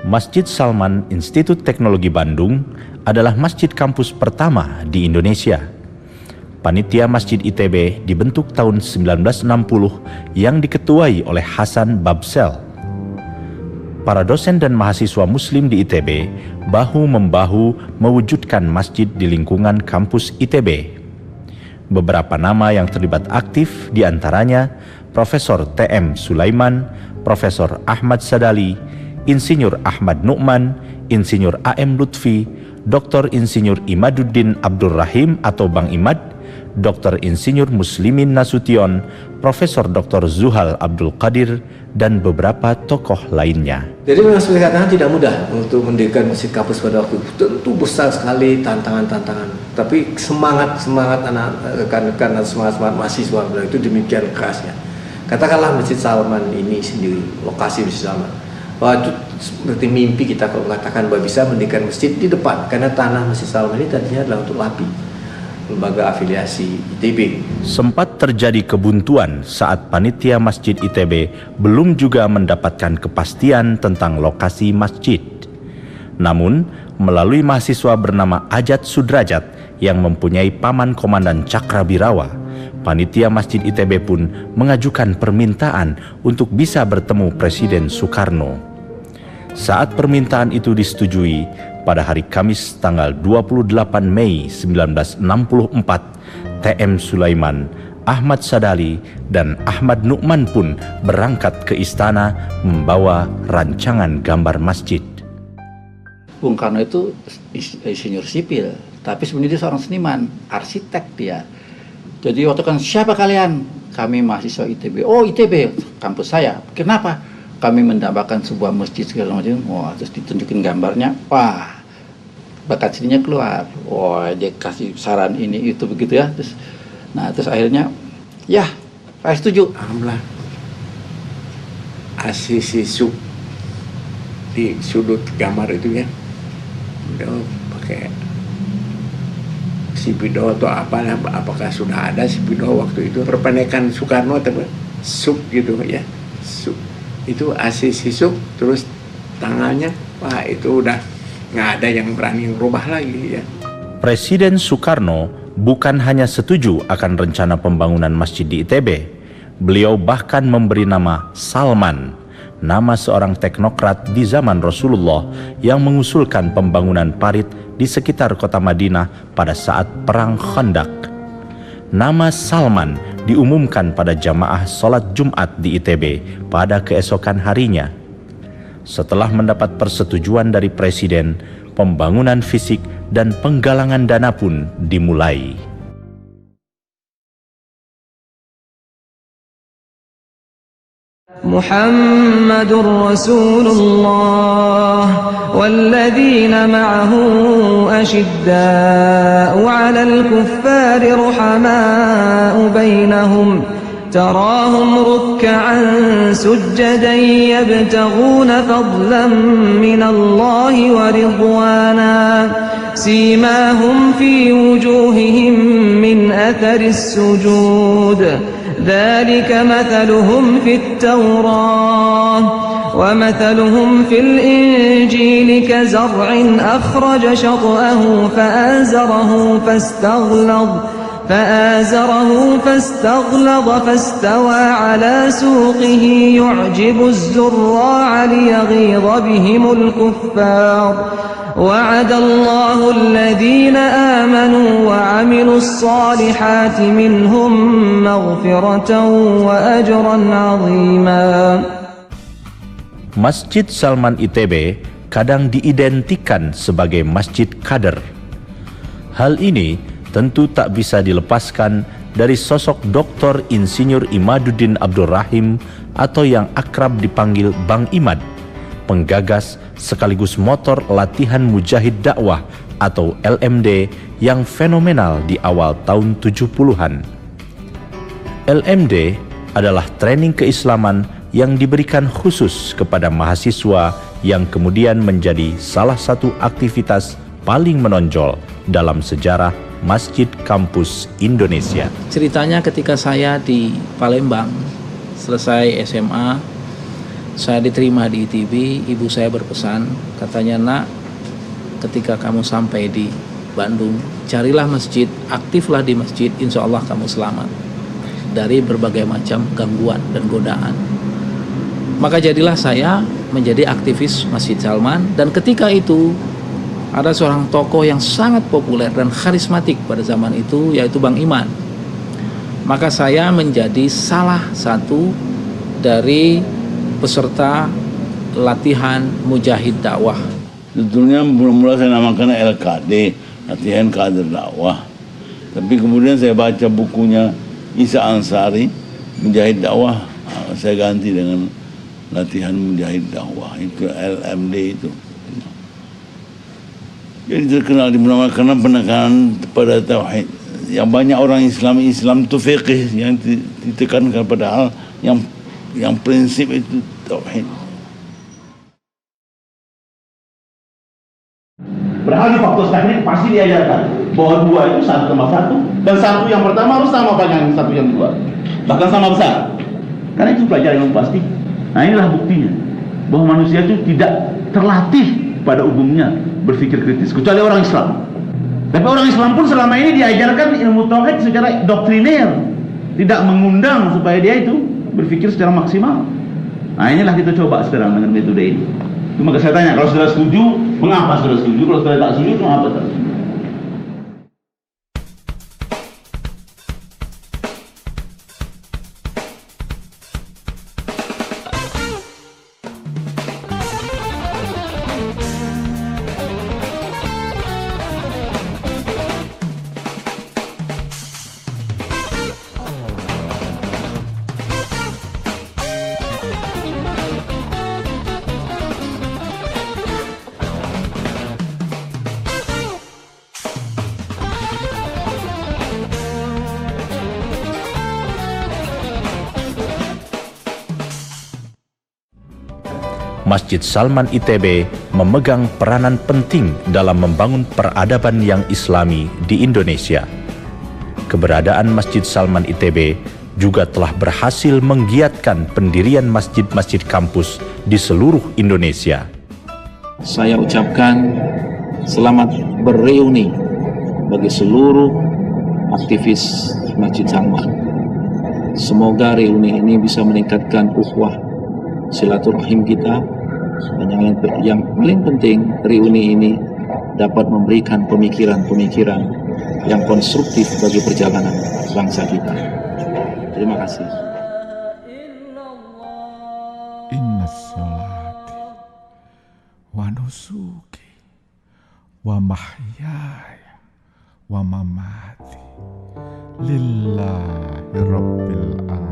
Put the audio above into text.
Masjid Salman Institut Teknologi Bandung adalah masjid kampus pertama di Indonesia. Panitia Masjid ITB dibentuk tahun 1960 yang diketuai oleh Hasan Babsel. Para dosen dan mahasiswa muslim di ITB bahu-membahu mewujudkan masjid di lingkungan kampus ITB. Beberapa nama yang terlibat aktif diantaranya Profesor T.M. Sulaiman, Profesor Ahmad Sadali, Insinyur Ahmad Nu'man, Insinyur A.M. Lutfi, Dr. Insinyur Imaduddin Abdul Rahim atau Bang Imad, Dr. Insinyur Muslimin Nasution, Profesor Dr. Zuhal Abdul Qadir, dan beberapa tokoh lainnya. Jadi memang seperti katakan tidak mudah untuk mendirikan masjid kampus pada waktu itu. Tentu besar sekali tantangan-tantangan. Tapi semangat anak rekan-rekan dan semangat mahasiswa itu demikian kerasnya. Katakanlah Masjid Salman ini sendiri, lokasi Masjid Salman. Wah, itu seperti mimpi kita kalau mengatakan bahwa bisa mendirikan masjid di depan, karena tanah Masjid Salman ini tadinya adalah untuk LAPI, lembaga afiliasi ITB. Sempat terjadi kebuntuan saat panitia Masjid ITB belum juga mendapatkan kepastian tentang lokasi masjid. Namun, melalui mahasiswa bernama Ajat Sudrajat yang mempunyai paman Komandan Cakrabirawa, panitia Masjid ITB pun mengajukan permintaan untuk bisa bertemu Presiden Soekarno. Saat permintaan itu disetujui, pada hari Kamis tanggal 28 Mei 1964, T.M. Sulaiman, Ahmad Sadali, dan Ahmad Nu'man pun berangkat ke istana membawa rancangan gambar masjid. Bung Karno itu insinyur sipil, tapi sebenarnya dia seorang seniman, arsitek dia. Jadi waktu kan, siapa kalian? Kami mahasiswa ITB. Oh, ITB, kampus saya. Kenapa? Kami mendambakan sebuah masjid segala macam. Wah, terus ditunjukin gambarnya. Wah, bakat sininya keluar. Wah, dia kasih saran ini itu begitu ya. Terus akhirnya, ya, saya setuju. Alhamdulillah. Asisi sub di sudut gambar itu ya, udah pakai Sipido atau apakah sudah ada Sipido waktu itu, perpendekan Soekarno atau sub gitu ya, sub itu asisi sub, terus tangannya, wah itu udah nggak ada yang berani merubah lagi ya. Presiden Soekarno bukan hanya setuju akan rencana pembangunan masjid di ITB, beliau bahkan memberi nama Salman, nama seorang teknokrat di zaman Rasulullah yang mengusulkan pembangunan parit di sekitar kota Madinah pada saat Perang Khandaq. Nama Salman diumumkan pada jamaah sholat Jumat di ITB pada keesokan harinya. Setelah mendapat persetujuan dari Presiden, pembangunan fisik dan penggalangan dana pun dimulai. Muhammadur Rasulullah walladzina ma'ahu ashidda'u 'alal kuffari ruhama'u bainahum tarahum ruk'an sujjadan yabtaghuna fadlan minallahi wa ridwana simahum fi wujuhihim min atharis sujud ذلك مثلهم في التوراة ومثلهم في الإنجيل كزرع أخرج شطأه فآزره فاستغلظ فاستوى على سوقه يعجب الزراع ليغيظ بهم الكفار وعد الله الذين آمنوا وعملوا الصالحات منهم مغفرة وأجرا عظيما. Masjid Salman ITB kadang diidentikan sebagai Masjid Kader. Hal ini tentu tak bisa dilepaskan dari sosok Dr. Insinyur Imaduddin Abdul Rahim atau yang akrab dipanggil Bang Imad, penggagas sekaligus motor latihan mujahid dakwah atau LMD yang fenomenal di awal tahun 70-an. LMD adalah training keislaman yang diberikan khusus kepada mahasiswa yang kemudian menjadi salah satu aktivitas paling menonjol dalam sejarah Masjid Kampus Indonesia. Ceritanya ketika saya di Palembang selesai SMA, saya diterima di ITB, ibu saya berpesan, katanya, nak, ketika kamu sampai di Bandung, carilah masjid, aktiflah di masjid, insya Allah kamu selamat dari berbagai macam gangguan dan godaan. Maka jadilah saya menjadi aktivis Masjid Salman, dan ketika itu ada seorang tokoh yang sangat populer dan karismatik pada zaman itu, yaitu Bang Iman. Maka saya menjadi salah satu dari peserta latihan mujahid dakwah. Sebetulnya mula-mula saya namakan LKD, latihan kader dakwah. Tapi kemudian saya baca bukunya Isa Ansari, Mujahid Dakwah, saya ganti dengan latihan Mujahid Dakwah, itu LMD itu. Jadi terkenal di mana-mana karena penekanan pada tauhid. Yang banyak orang Islam itu fiqih yang ditekankan, padahal yang prinsip itu tauhid. Padahal di faktor teknik pasti diajarkan bahwa 2 itu 1 tambah 1, dan 1 yang pertama harus sama dengan 1 yang kedua, bahkan sama besar, karena itu pelajaran yang pasti. Nah, inilah buktinya bahwa manusia itu tidak terlatih pada umumnya berpikir kritis, kecuali orang Islam. Tapi orang Islam pun selama ini diajarkan ilmu tauhid secara doktriner, tidak mengundang supaya dia itu berpikir secara maksimal. Nah, inilah kita coba sekarang dengan metode ini. Cuma saya tanya, kalau sudah setuju, mengapa sudah setuju? Kalau sudah tak setuju, mengapa tak setuju? Masjid Salman ITB memegang peranan penting dalam membangun peradaban yang islami di Indonesia. Keberadaan Masjid Salman ITB juga telah berhasil menggiatkan pendirian masjid-masjid kampus di seluruh Indonesia. Saya ucapkan selamat bereuni bagi seluruh aktivis Masjid Salman. Semoga reuni ini bisa meningkatkan ukhuwah silaturahim kita, dan yang paling penting, reuni ini dapat memberikan pemikiran-pemikiran yang konstruktif bagi perjalanan bangsa kita. Terima kasih. Inna sholati wa nusuki wa mahyaya wa mamati lillahi rabbil alamin.